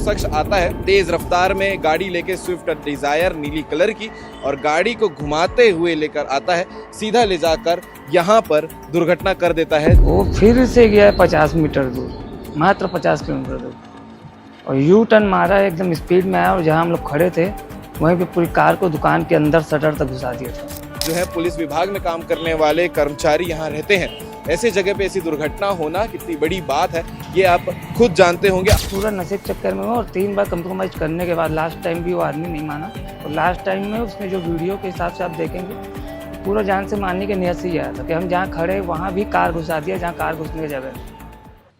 शख्स आता है तेज रफ्तार में गाड़ी लेके, स्विफ्ट डिजायर नीली कलर की, और गाड़ी को घुमाते हुए लेकर आता है, सीधा ले जाकर यहाँ पर दुर्घटना कर देता है। वो फिर से गया है 50 मीटर दूर, मात्र 50 किलोमीटर दूर, और यू टर्न मारा है, एकदम स्पीड में आया और जहाँ हम लोग खड़े थे वहीं पे पूरी कार को दुकान के अंदर शटर तक घुसा दिया था। जो है पुलिस विभाग में काम करने वाले कर्मचारी यहाँ रहते हैं, ऐसे जगह पे ऐसी दुर्घटना होना कितनी बड़ी बात है ये आप खुद जानते होंगे। पूरा नशे के चक्कर में और 3 बार कंप्रोमाइज करने के बाद लास्ट टाइम भी वो आदमी नहीं माना, और लास्ट टाइम में उसने जो वीडियो के हिसाब से आप देखेंगे पूरा जान से मारने की नियत से ही आया था कि हम जहाँ खड़े वहाँ भी कार घुसा दिया जहाँ कार घुसने की जगह।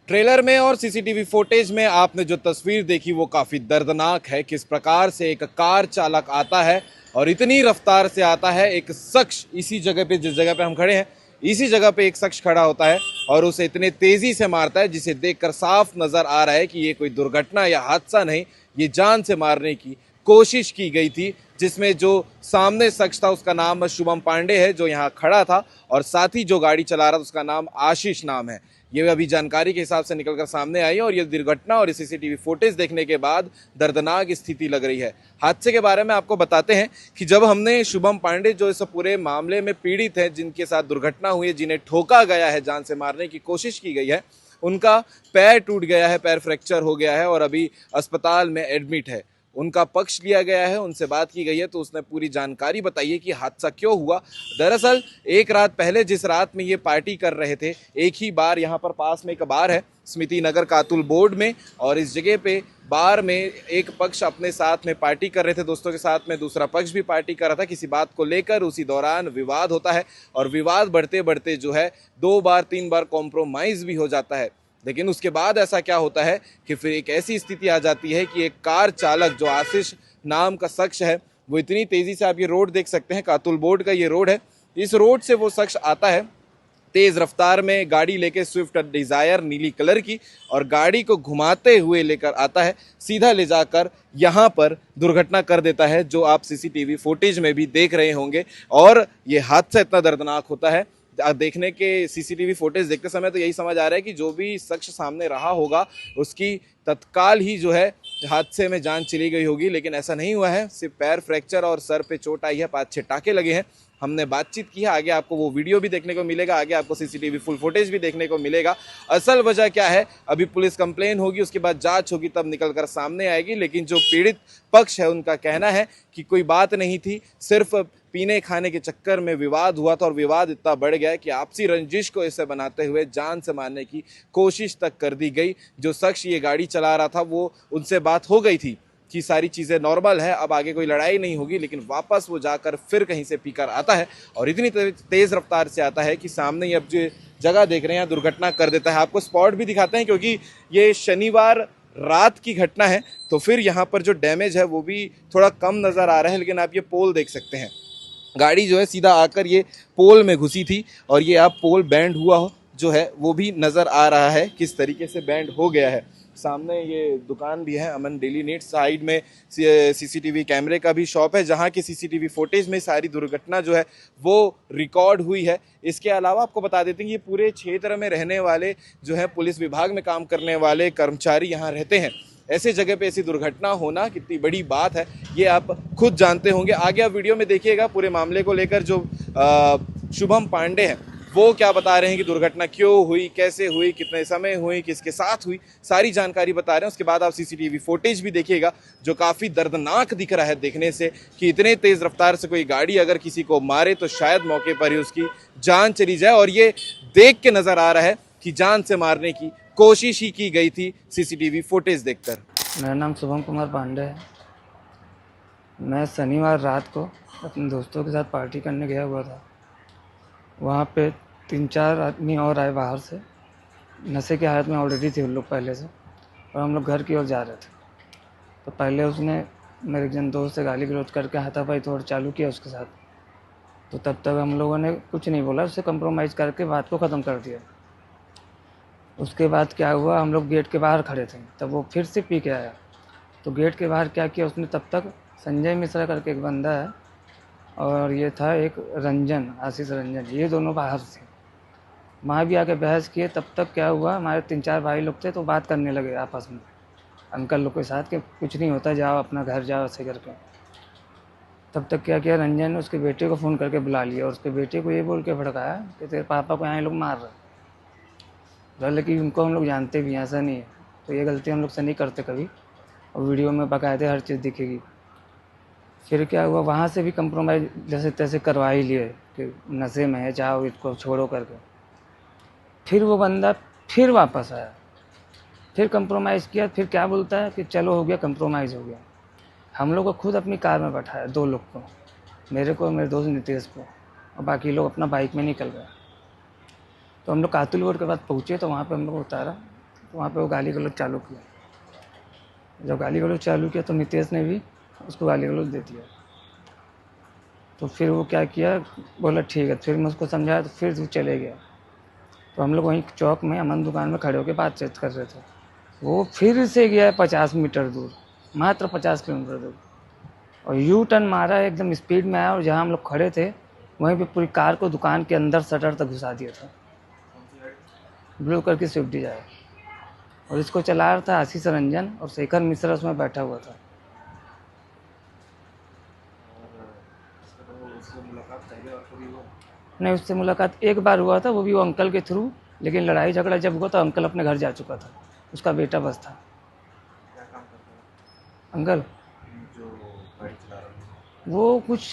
ट्रेलर में और सीसीटीवी फुटेज में आपने जो तस्वीर देखी वो काफी दर्दनाक है। किस प्रकार से एक कार चालक आता है और इतनी रफ्तार से आता है, एक शख्स इसी जगह पे, जिस जगह पे हम खड़े हैं इसी जगह पे एक शख्स खड़ा होता है और उसे इतने तेजी से मारता है जिसे देखकर साफ नजर आ रहा है कि ये कोई दुर्घटना या हादसा नहीं, ये जान से मारने की कोशिश की गई थी। जिसमें जो सामने शख्स था उसका नाम शुभम पांडे है जो यहाँ खड़ा था, और साथ ही जो गाड़ी चला रहा था उसका नाम आशीष नाम है। ये अभी जानकारी के हिसाब से निकलकर सामने आई है, और ये दुर्घटना और सीसीटीवी फुटेज देखने के बाद दर्दनाक स्थिति लग रही है। हादसे के बारे में आपको बताते हैं कि जब हमने शुभम पांडे जो इस पूरे मामले में पीड़ित हैं, जिनके साथ दुर्घटना हुई है, जिन्हें ठोका गया है, जान से मारने की कोशिश की गई है, उनका पैर टूट गया है, पैर फ्रैक्चर हो गया है और अभी अस्पताल में एडमिट है। उनका पक्ष लिया गया है, उनसे बात की गई है, तो उसने पूरी जानकारी बताई है कि हादसा क्यों हुआ। दरअसल एक रात पहले, जिस रात में ये पार्टी कर रहे थे, एक ही बार यहाँ पर पास में एक बार है स्मृति नगर कातुल बोर्ड में, और इस जगह पे बार में एक पक्ष अपने साथ में पार्टी कर रहे थे दोस्तों के साथ में, दूसरा पक्ष भी पार्टी कर रहा था किसी बात को लेकर। उसी दौरान विवाद होता है और विवाद बढ़ते बढ़ते जो है 2 बार 3 बार कॉम्प्रोमाइज़ भी हो जाता है। लेकिन उसके बाद ऐसा क्या होता है कि फिर एक ऐसी स्थिति आ जाती है कि एक कार चालक जो आशीष नाम का शख्स है, वो इतनी तेज़ी से, आप ये रोड देख सकते हैं, कातुल बोर्ड का ये रोड है, इस रोड से वो शख्स आता है तेज रफ्तार में गाड़ी लेके, स्विफ्ट डिजायर नीली कलर की, और गाड़ी को घुमाते हुए लेकर आता है, सीधा ले जाकर यहाँ पर दुर्घटना कर देता है, जो आप सीसीटीवी फुटेज में भी देख रहे होंगे। और ये हादसा इतना दर्दनाक होता है, देखने के सीसीटीवी फुटेज देखते समय तो यही समझ आ रहा है कि जो भी शख्स सामने रहा होगा उसकी तत्काल ही जो है हादसे में जान चली गई होगी, लेकिन ऐसा नहीं हुआ है। सिर्फ पैर फ्रैक्चर और सर पे चोट आई है, 5-6 टाके लगे हैं। हमने बातचीत की है, आगे आपको वो वीडियो भी देखने को मिलेगा, आगे आपको सीसीटीवी फुल फुटेज भी देखने को मिलेगा। असल वजह क्या है अभी पुलिस कंप्लेन होगी, उसके बाद जांच होगी, तब निकल कर सामने आएगी। लेकिन जो पीड़ित पक्ष है उनका कहना है कि कोई बात नहीं थी, सिर्फ पीने खाने के चक्कर में विवाद हुआ था, और विवाद इतना बढ़ गया कि आपसी रंजिश को इसे बनाते हुए जान से मारने की कोशिश तक कर दी गई। जो शख्स ये गाड़ी चला रहा था वो, उनसे बात हो गई थी कि सारी चीज़ें नॉर्मल है, अब आगे कोई लड़ाई नहीं होगी, लेकिन वापस वो जाकर फिर कहीं से पीकर आता है और इतनी तेज़ रफ्तार से आता है कि सामने ही अब जो जगह देख रहे हैं दुर्घटना कर देता है। आपको स्पॉट भी दिखाते हैं क्योंकि ये शनिवार रात की घटना है, तो फिर यहाँ पर जो डैमेज है वो भी थोड़ा कम नज़र आ रहा है। लेकिन आप ये पोल देख सकते हैं, गाड़ी जो है सीधा आकर ये पोल में घुसी थी, और ये आप पोल बैंड हुआ हो जो है वो भी नज़र आ रहा है किस तरीके से बैंड हो गया है। सामने ये दुकान भी है अमन डेली नीड्स, साइड में सीसीटीवी कैमरे का भी शॉप है जहाँ की सीसीटीवी फुटेज में सारी दुर्घटना जो है वो रिकॉर्ड हुई है। इसके अलावा आपको बता देते हैं कि ये पूरे क्षेत्र में रहने वाले जो है पुलिस विभाग में काम करने वाले कर्मचारी यहाँ रहते हैं, ऐसे जगह पे ऐसी दुर्घटना होना कितनी बड़ी बात है ये आप खुद जानते होंगे। आगे आप वीडियो में देखिएगा पूरे मामले को लेकर जो शुभम पांडे हैं वो क्या बता रहे हैं कि दुर्घटना क्यों हुई, कैसे हुई, कितने समय हुई, किसके साथ हुई, सारी जानकारी बता रहे हैं। उसके बाद आप सीसीटीवी फुटेज भी देखिएगा जो काफ़ी दर्दनाक दिख रहा है देखने से, कि इतने तेज़ रफ्तार से कोई गाड़ी अगर किसी को मारे तो शायद मौके पर ही उसकी जान चली जाए, और ये देख के नज़र आ रहा है कि जान से मारने की कोशिश ही की गई थी सीसीटीवी फुटेज देखकर। मेरा नाम शुभम कुमार पांडे है। मैं शनिवार रात को अपने दोस्तों के साथ पार्टी करने गया हुआ था। वहाँ पे 3-4 आदमी और आए बाहर से, नशे की हालत में ऑलरेडी थे उन लोग पहले से, और हम लोग घर की ओर जा रहे थे। तो पहले उसने मेरे एक जन दोस्त से गाली गलौज करके हाथापाई थोड़ा चालू किया उसके साथ। तो तब तक हम लोगों ने कुछ नहीं बोला, उससे कंप्रोमाइज़ करके बात को ख़त्म कर दिया। उसके बाद क्या हुआ, हम लोग गेट के बाहर खड़े थे, तब वो फिर से पी के आया। तो गेट के बाहर क्या किया उसने, तब तक संजय मिश्रा करके एक बंदा है और ये था एक रंजन, आशीष रंजन, ये दोनों बाहर थे। वहाँ भी आके बहस किए। तब तक क्या हुआ, हमारे 3-4 भाई लोग थे तो बात करने लगे आपस में। अंकल लोग के साथ कि कुछ नहीं होता, जाओ अपना घर जाओ, ऐसे करके। तब तक क्या किया, रंजन ने उसके बेटे को फ़ोन करके बुला लिया और उसके बेटे को ये बोल के भड़काया कि तेरे पापा को यहाँ ये लोग मार रहे हैं। हालांकि उनको हम लोग जानते भी हैं, ऐसा नहीं है, तो ये गलती हम लोग से नहीं करते कभी, और वीडियो में बाकायदे हर चीज़ दिखेगी। फिर क्या हुआ, वहाँ से भी कंप्रोमाइज़ जैसे तैसे करवा ही लिए कि नशे में है, जाओ इसको छोड़ो करके। फिर वो बंदा फिर वापस आया, फिर कंप्रोमाइज़ किया, फिर क्या बोलता है कि चलो हो गया, कंप्रोमाइज़ हो गया। हम लोग को खुद अपनी कार में बैठाया, 2 लोग को, मेरे को, मेरे दोस्त नितेश को, और बाकी लोग अपना बाइक में निकल गए। तो हम लोग कातुल रोड के बाद पहुँचे, तो वहाँ पे हम लोग को उतारा, तो वहाँ पे वो गाली गलौज चालू किया। जब गाली गलौज चालू किया तो नितेश ने भी उसको गाली गलौज दे दिया। तो फिर वो क्या किया, बोला ठीक है, फिर मैं उसको समझाया तो फिर वो चले गया। तो हम लोग वहीं चौक में अमन दुकान में खड़े होकर बातचीत कर रहे थे। वो फिर से गया 50 मीटर दूर, मात्र 50 किलोमीटर दूर, और यू टर्न मारा, एकदम स्पीड में आया, और जहाँ हम लोग खड़े थे वहीं पे पूरी कार को दुकान के अंदर शटर तक घुसा दिया था। ब्लू कलर की स्विफ्ट डिजायर, और इसको चला रहा था आशीष रंजन, और शेखर मिश्रा उसमें बैठा हुआ था। नहीं, उससे मुलाकात एक बार हुआ था, वो भी वो अंकल के थ्रू, लेकिन लड़ाई झगड़ा जब हुआ तो अंकल अपने घर जा चुका था, उसका बेटा बस था। अंकल वो कुछ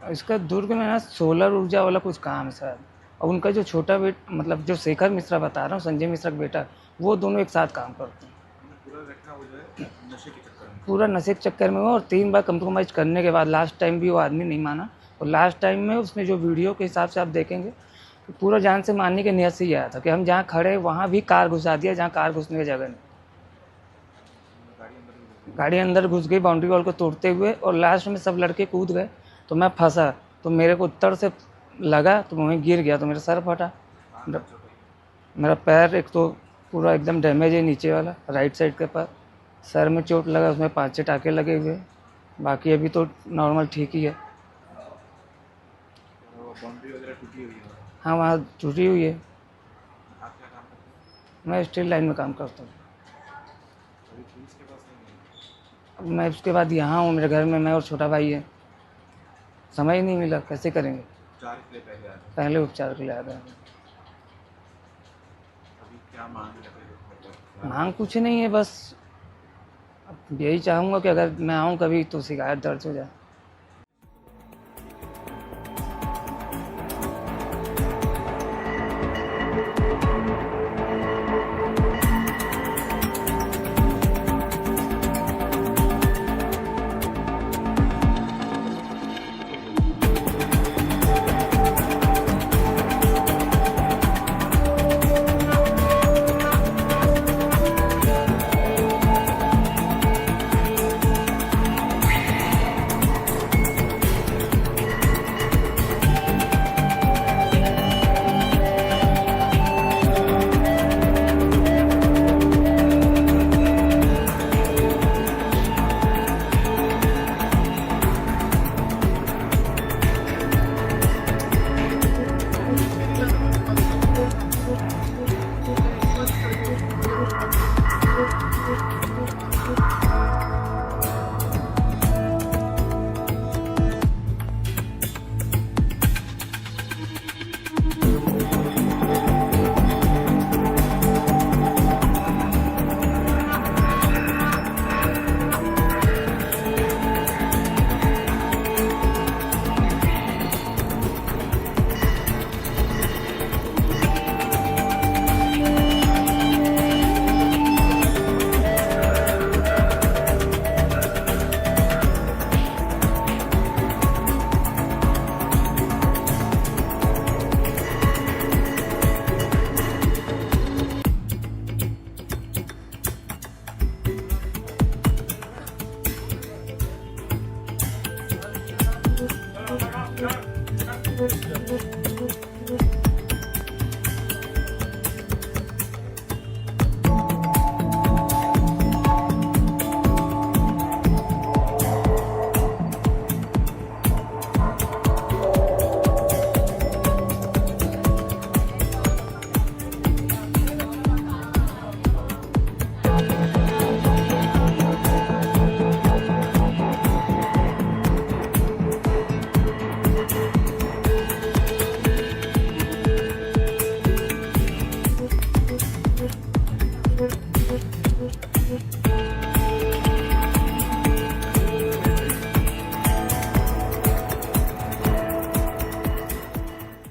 इसका दुर्ग में ना सोलर ऊर्जा वाला कुछ काम है शायद, और उनका जो छोटा बेटा, मतलब जो शेखर मिश्रा बता रहा हूँ, संजय मिश्रा का बेटा, वो दोनों एक साथ काम करते हैं। पूरा नशे के चक्कर में हुआ, और 3 बार कंप्रोमाइज़ करने के बाद लास्ट टाइम भी वो आदमी नहीं माना, और लास्ट टाइम में उसने जो वीडियो के हिसाब से आप देखेंगे तो पूरा जान से मारने की नियत से ही आया था कि हम जहाँ खड़े वहाँ भी कार घुसा दिया जहाँ कार घुसने की जगह नहीं। गाड़ी अंदर घुस गई बाउंड्री वॉल को तोड़ते हुए, और लास्ट में सब लड़के कूद गए, तो मैं फंसा, तो मेरे को उत्तर से लगा, तो मैं गिर गया, तो मेरा सर फटा। मेरा पैर एक तो पूरा एकदम डैमेज है, नीचे वाला राइट साइड के पैर, सर में चोट लगा, उसमें 5-6 टाँके लगे हुए, बाकी अभी तो नॉर्मल ठीक ही है। हाँ, वहाँ टूटी हुई है। मैं स्टील लाइन में काम करता हूँ। अब मैं उसके बाद यहाँ हूँ, मेरे घर में मैं और छोटा भाई है, समय ही नहीं मिला, कैसे करेंगे। पहले उपचार के लिए आ गए। मांग कुछ नहीं है, बस अब यही चाहूँगा कि अगर मैं आऊँ कभी तो शिकायत दर्ज हो जाए।